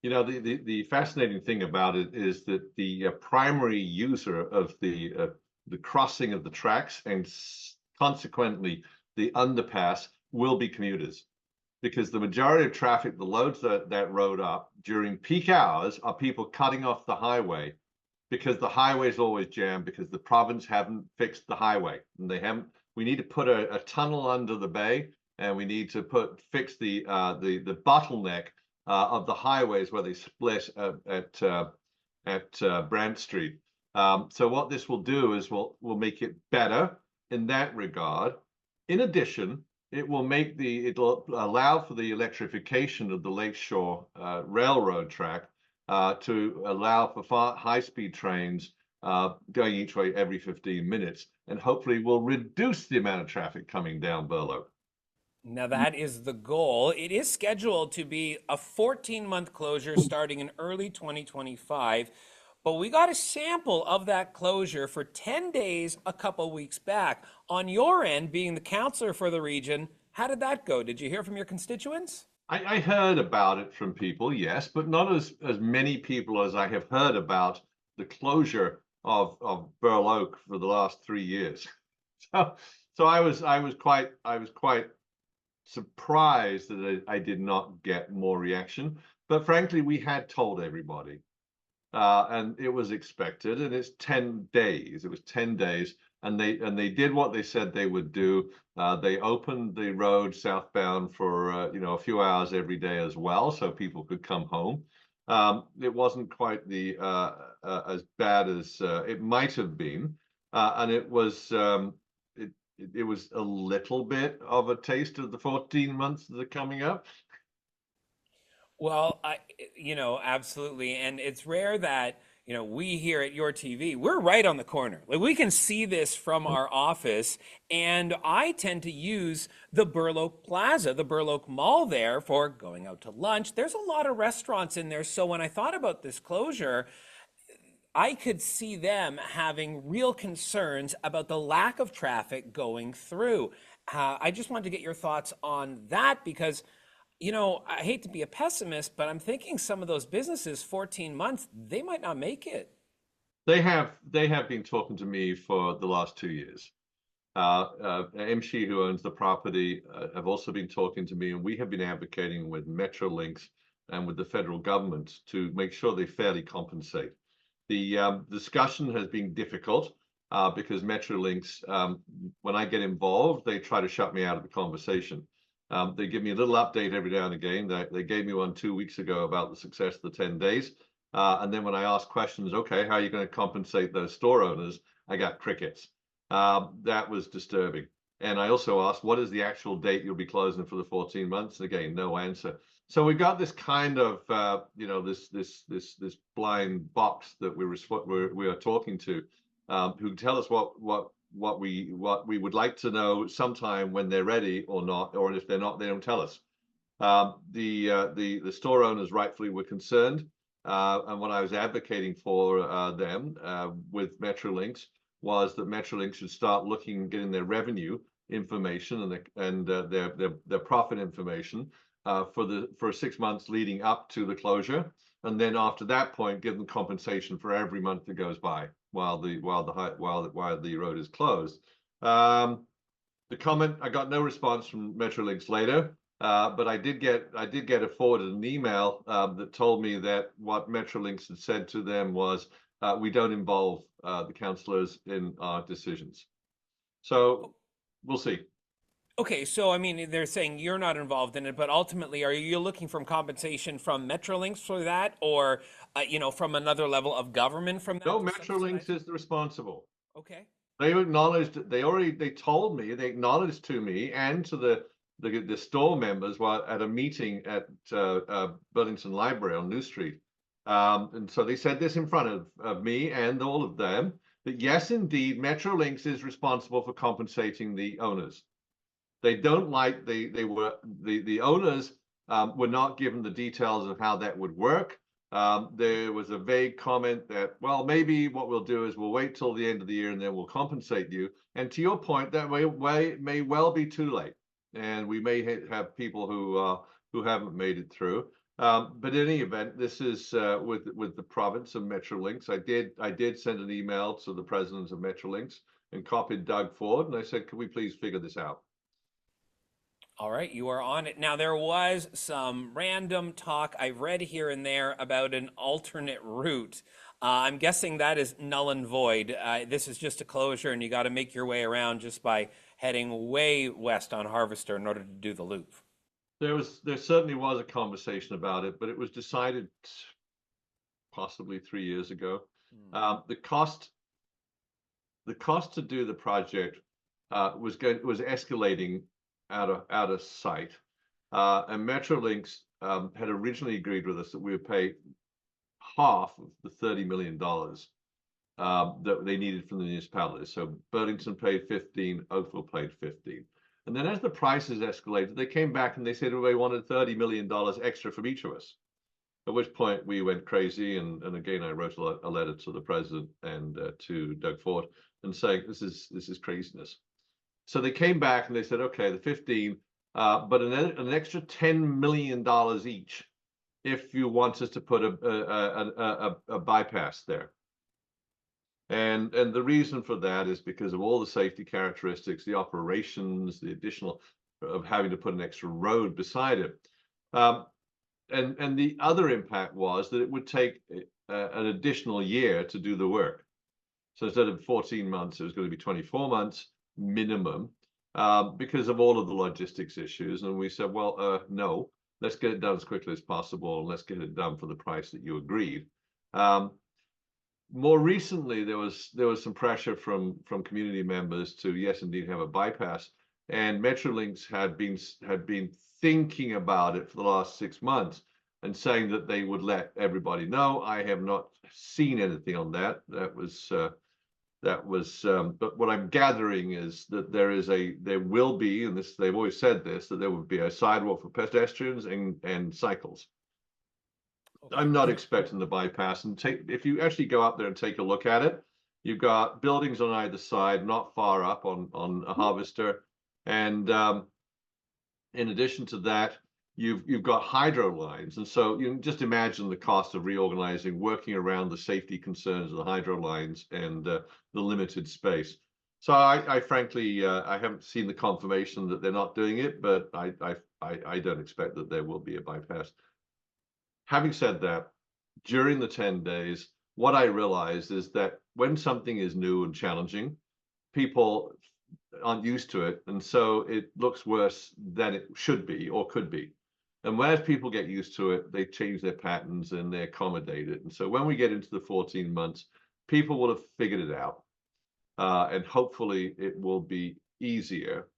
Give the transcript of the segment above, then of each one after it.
The fascinating thing about it is that the primary user of the crossing of the tracks and consequently the underpass will be commuters, because the majority of traffic that loads that road up during peak hours are people cutting off the highway, because the highway is always jammed because the province haven't fixed the highway, and they haven't. We need to put a tunnel under the bay, and we need to fix the bottleneck of the highways where they split at Brant Street. So what this will do is we'll make it better in that regard. In addition, it'll allow for the electrification of the Lakeshore Railroad track to allow for high-speed trains going each way every 15 minutes, and hopefully will reduce the amount of traffic coming down Burloak. Now, that is the goal. It is scheduled to be a 14-month closure starting in early 2025. But we got a sample of that closure for 10 days a couple weeks back. On your end, being the councillor for the region, how did that go? Did you hear from your constituents? I heard about it from people, yes, but not as many people as I have heard about the closure of Burloak for the last 3 years. So I was quite surprised that I did not get more reaction. But frankly, we had told everybody. And it was expected, and it's 10 days. It was 10 days, and they did what they said they would do. They opened the road southbound for a few hours every day as well, so people could come home. It wasn't quite as bad as it might have been, and it was a little bit of a taste of the 14 months that are coming up. Well, absolutely. And it's rare that, we here at your TV, we're right on the corner. Like, we can see this from our office. And I tend to use the Burloak Plaza, the Burloak Mall there for going out to lunch. There's a lot of restaurants in there. So when I thought about this closure, I could see them having real concerns about the lack of traffic going through. I just wanted to get your thoughts on that because I hate to be a pessimist, but I'm thinking some of those businesses, 14 months, they might not make it. They have been talking to me for the last 2 years. MC, who owns the property, have also been talking to me, and we have been advocating with Metrolinx and with the federal government to make sure they fairly compensate. The discussion has been difficult because Metrolinx, when I get involved, they try to shut me out of the conversation. They give me a little update every now and again. They gave me one 2 weeks ago about the success of the 10 days. And then when I ask questions, okay, how are you going to compensate those store owners? I got crickets. That was disturbing. And I also asked, what is the actual date you'll be closing for the 14 months? And again, no answer. So we've got this kind of, this blind box that we are talking to, who tell us what we would like to know sometime when they're ready or not, or if they're not, they don't tell us. The store owners rightfully were concerned, and what I was advocating for them with Metrolinx was that Metrolinx should start getting their revenue information and their profit information for 6 months leading up to the closure, and then after that point, give them compensation for every month that goes by while the road is closed. The comment, I got no response from Metrolinx later, but I did get forwarded an email that told me that what Metrolinx had said to them was, we don't involve the councillors in our decisions. So we'll see. Okay, so I mean, they're saying you're not involved in it, but ultimately, are you looking for compensation from Metrolinx for that, or from another level of government from that? No, Metrolinx is responsible. Okay. They acknowledged. They told me. They acknowledged to me and to the store members while at a meeting at Burlington Library on New Street. And so they said this in front of me and all of them, that yes, indeed, Metrolinx is responsible for compensating the owners. They don't like the owners were not given the details of how that would work. There was a vague comment that, well, maybe what we'll do is we'll wait till the end of the year and then we'll compensate you. And to your point, that may well be too late, and we may have people who haven't made it through. But in any event, this is with the province of Metrolinx. I did send an email to the president of Metrolinx and copied Doug Ford, and I said, "Can we please figure this out?" All right, you are on it. Now, there was some random talk I've read here and there about an alternate route. I'm guessing that is null and void. This is just a closure, and you got to make your way around just by heading way west on Harvester in order to do the loop. There certainly was a conversation about it, but it was decided possibly 3 years ago. The cost to do the project was escalating out of sight, and Metrolinx had originally agreed with us that we would pay half of the $30 million that they needed from the municipalities. So Burlington paid 15, Oakville paid 15. And then as the prices escalated, they came back and they said, well, they wanted $30 million extra from each of us. At which point we went crazy. And again, I wrote a letter to the president and to Doug Ford and saying, this is craziness. So they came back and they said, okay, the 15, but an extra $10 million each if you want us to put a bypass there. And the reason for that is because of all the safety characteristics, the operations, the additional of having to put an extra road beside it. And the other impact was that it would take an additional year to do the work. So instead of 14 months, it was going to be 24 months minimum because of all of the logistics issues. And we said, well, no, let's get it done as quickly as possible. And let's get it done for the price that you agreed. More recently, there was some pressure from community members to, yes, indeed, have a bypass. And Metrolinx had been thinking about it for the last 6 months and saying that they would let everybody know. I have not seen anything on that. But what I'm gathering is that there will be, and this, they've always said this, that there would be a sidewalk for pedestrians and cycles. Okay. I'm not expecting the bypass. And if you actually go out there and take a look at it, you've got buildings on either side, not far up on a Harvester. And in addition to that, you've got hydro lines. And so you can just imagine the cost of reorganizing, working around the safety concerns of the hydro lines and the limited space. So I frankly, I haven't seen the confirmation that they're not doing it, but I don't expect that there will be a bypass. Having said that, during the 10 days, what I realized is that when something is new and challenging, people aren't used to it. And so it looks worse than it should be or could be. And as people get used to it, they change their patterns and they accommodate it. And so when we get into the 14 months, people will have figured it out. And hopefully it will be easier,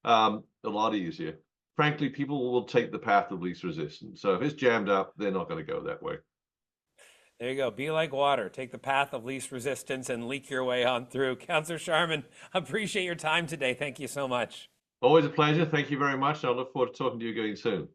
a lot easier. Frankly, people will take the path of least resistance. So if it's jammed up, they're not going to go that way. There you go. Be like water. Take the path of least resistance and leak your way on through. Councillor Sharman, appreciate your time today. Thank you so much. Always a pleasure. Thank you very much. I look forward to talking to you again soon.